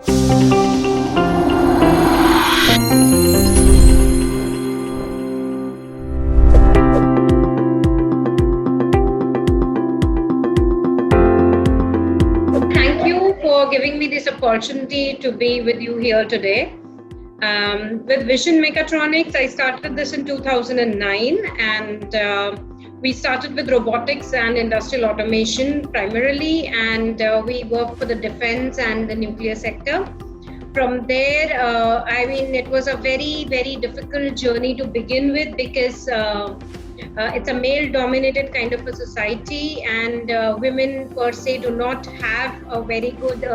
Thank you for giving me this opportunity to be with you here today. With Vision Mechatronics, I started this in 2009, and we started with robotics and industrial automation primarily, and we work for the defense and the nuclear sector. From there, it was a very, very difficult journey to begin with because it's a male-dominated kind of a society, and women per se do not have a very good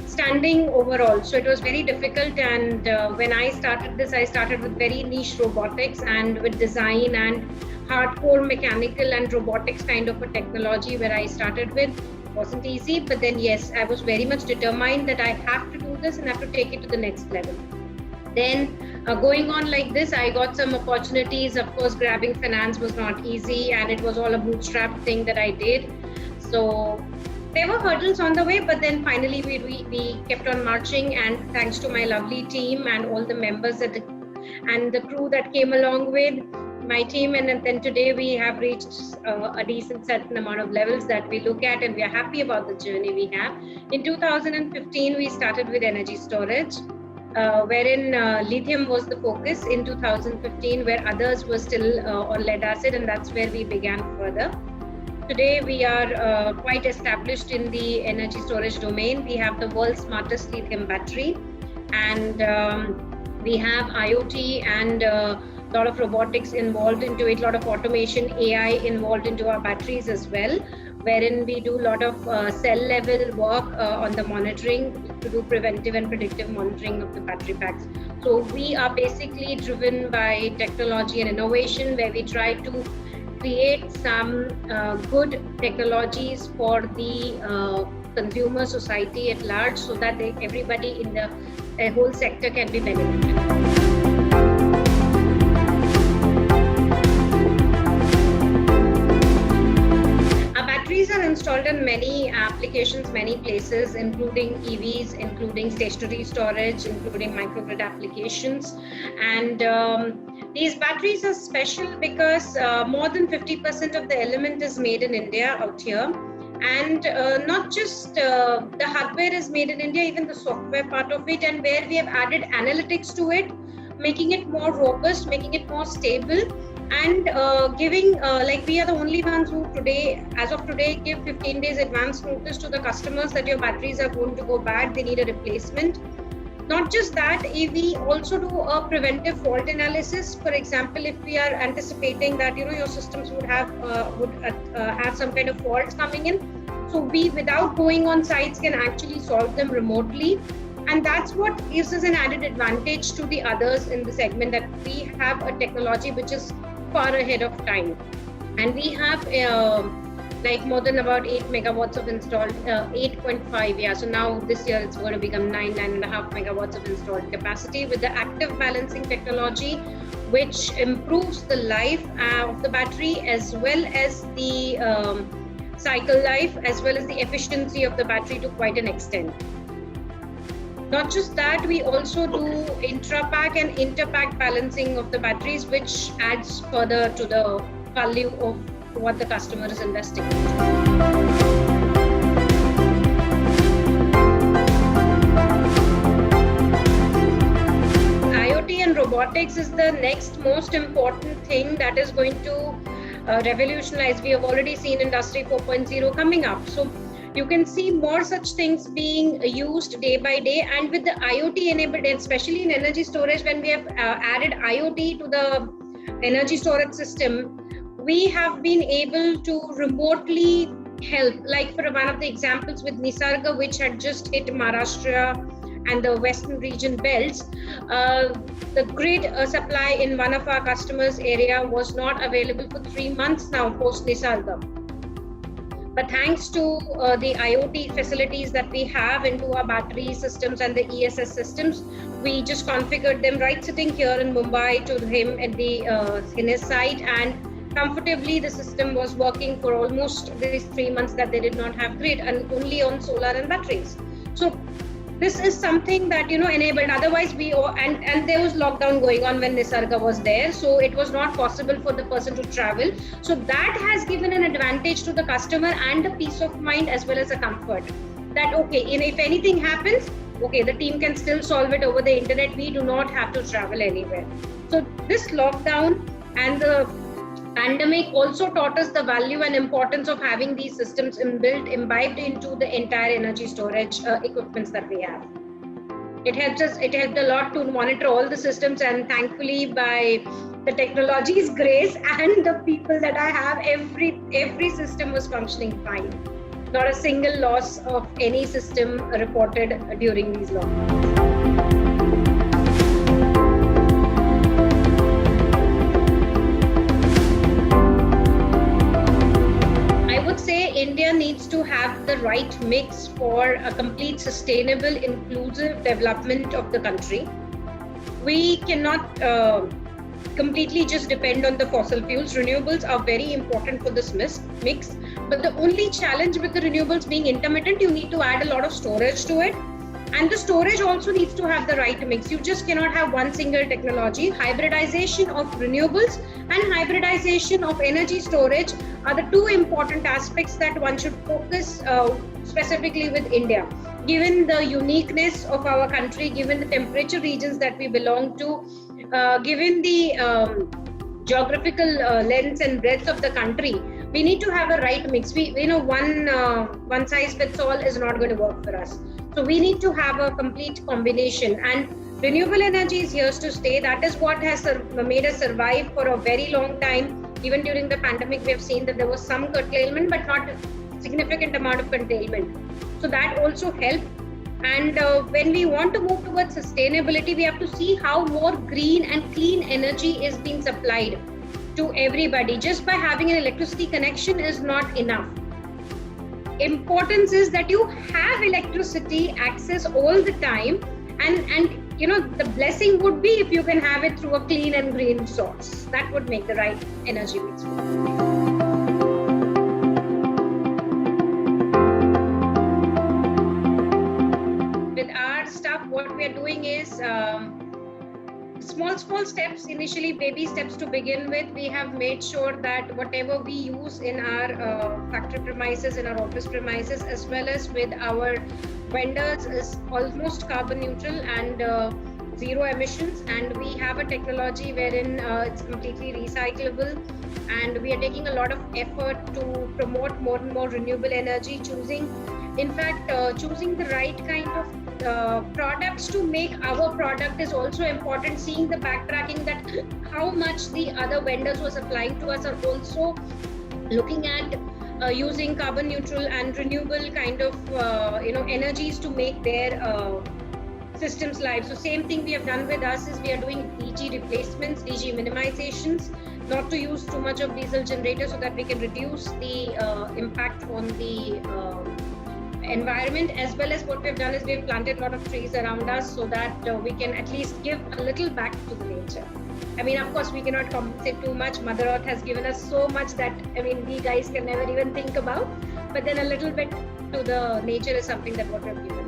standing overall. So it was very difficult, and when I started this, I started with very niche robotics and with design and hardcore mechanical and robotics kind of a technology where I started with. Wasn't easy, but then yes, I was very much determined that I have to do this and have to take it to the next level. Then going on like this, I got some opportunities. Of course, grabbing finance was not easy, and it was all a bootstrap thing that I did. So there were hurdles on the way, but then finally we kept on marching, and thanks to my lovely team and all the members and the crew that came along with my team, and then today we have reached a decent certain amount of levels that we look at, and we are happy about the journey we have. In 2015, we started with energy storage, wherein lithium was the focus in 2015, where others were still on lead acid, and that's where we began further. Today, we are quite established in the energy storage domain. We have the world's smartest lithium battery, and we have IoT and a lot of robotics involved into it, a lot of automation, AI involved into our batteries as well, wherein we do a lot of cell level work on the monitoring to do preventive and predictive monitoring of the battery packs. So we are basically driven by technology and innovation, where we try to create some good technologies for the consumer society at large, so that everybody in the whole sector can be benefited. Batteries are installed in many applications, many places, including EVs, including stationary storage, including microgrid applications. And these batteries are special because more than 50% of the element is made in India out here. And not just the hardware is made in India, even the software part of it, and where we have added analytics to it, making it more robust, making it more stable, and giving we are the only ones who as of today give 15 days advance notice to the customers that your batteries are going to go bad, they need a replacement. Not just that, we also do a preventive fault analysis. For example, if we are anticipating that your systems would have some kind of faults coming in, so we, without going on sites, can actually solve them remotely. And that's what gives us an added advantage to the others in the segment, that we have a technology which is far ahead of time. And we have more than about 8 megawatts of installed, 8.5, yeah. So now this year it's going to become 9.5 megawatts of installed capacity with the active balancing technology, which improves the life of the battery, as well as the cycle life, as well as the efficiency of the battery to quite an extent. Not just that, we also do intra-pack and inter-pack balancing of the batteries, which adds further to the value of what the customer is investing in. IoT and robotics is the next most important thing that is going to revolutionize. We have already seen Industry 4.0 coming up. So you can see more such things being used day by day, and with the IoT enabled, especially in energy storage, when we have added IoT to the energy storage system, we have been able to remotely help. Like for one of the examples with Nisarga, which had just hit Maharashtra and the western region belts, the grid supply in one of our customers' area was not available for 3 months now post Nisarga. But thanks to the IoT facilities that we have into our battery systems and the ESS systems, we just configured them right sitting here in Mumbai to him at in his site, and comfortably the system was working for almost these 3 months that they did not have grid, and only on solar and batteries. So this is something that enabled. Otherwise, and there was lockdown going on when Nisarga was there, so it was not possible for the person to travel. So that has given an advantage to the customer and a peace of mind as well as a comfort. That okay, if anything happens, okay, the team can still solve it over the internet. We do not have to travel anywhere. So this lockdown and the pandemic also taught us the value and importance of having these systems imbibed into the entire energy storage equipments that we have. It helped a lot to monitor all the systems, and thankfully by the technology's grace and the people that I have, every system was functioning fine. Not a single loss of any system reported during these lockdowns. India needs to have the right mix for a complete sustainable, inclusive development of the country. We cannot completely just depend on the fossil fuels. Renewables are very important for this mix, but the only challenge with the renewables being intermittent, you need to add a lot of storage to it. And the storage also needs to have the right mix. You just cannot have one single technology. Hybridization of renewables and hybridization of energy storage are the two important aspects that one should focus specifically with India. Given the uniqueness of our country, given the temperature regions that we belong to, given the geographical length and breadth of the country, we need to have a right mix. One size fits all is not going to work for us. So we need to have a complete combination, and renewable energy is here to stay. That is what has made us survive for a very long time. Even during the pandemic, we have seen that there was some curtailment, but not a significant amount of curtailment. So that also helped. And when we want to move towards sustainability, we have to see how more green and clean energy is being supplied to everybody. Just by having an electricity connection is not enough. Importance is that you have electricity access all the time, and the blessing would be if you can have it through a clean and green source. That would make the right energy mix. With our stuff, what we are doing is small steps, initially baby steps to begin with. We have made sure that whatever we use in our factory premises, in our office premises, as well as with our vendors, is almost carbon neutral and zero emissions. And we have a technology wherein it's completely recyclable, and we are taking a lot of effort to promote more and more renewable energy, choosing the right kind of products to make our product is also important. Seeing the backtracking that how much the other vendors who are supplying to us are also looking at using carbon neutral and renewable kind of energies to make their systems live. So same thing we have done with us is we are doing DG replacements, DG minimizations, not to use too much of diesel generators so that we can reduce the impact on the environment. As well as what we've done is we've planted a lot of trees around us so that we can at least give a little back to the nature. I mean, of course, we cannot compensate too much. Mother Earth has given us so much that, we guys can never even think about. But then a little bit to the nature is something that what we've given.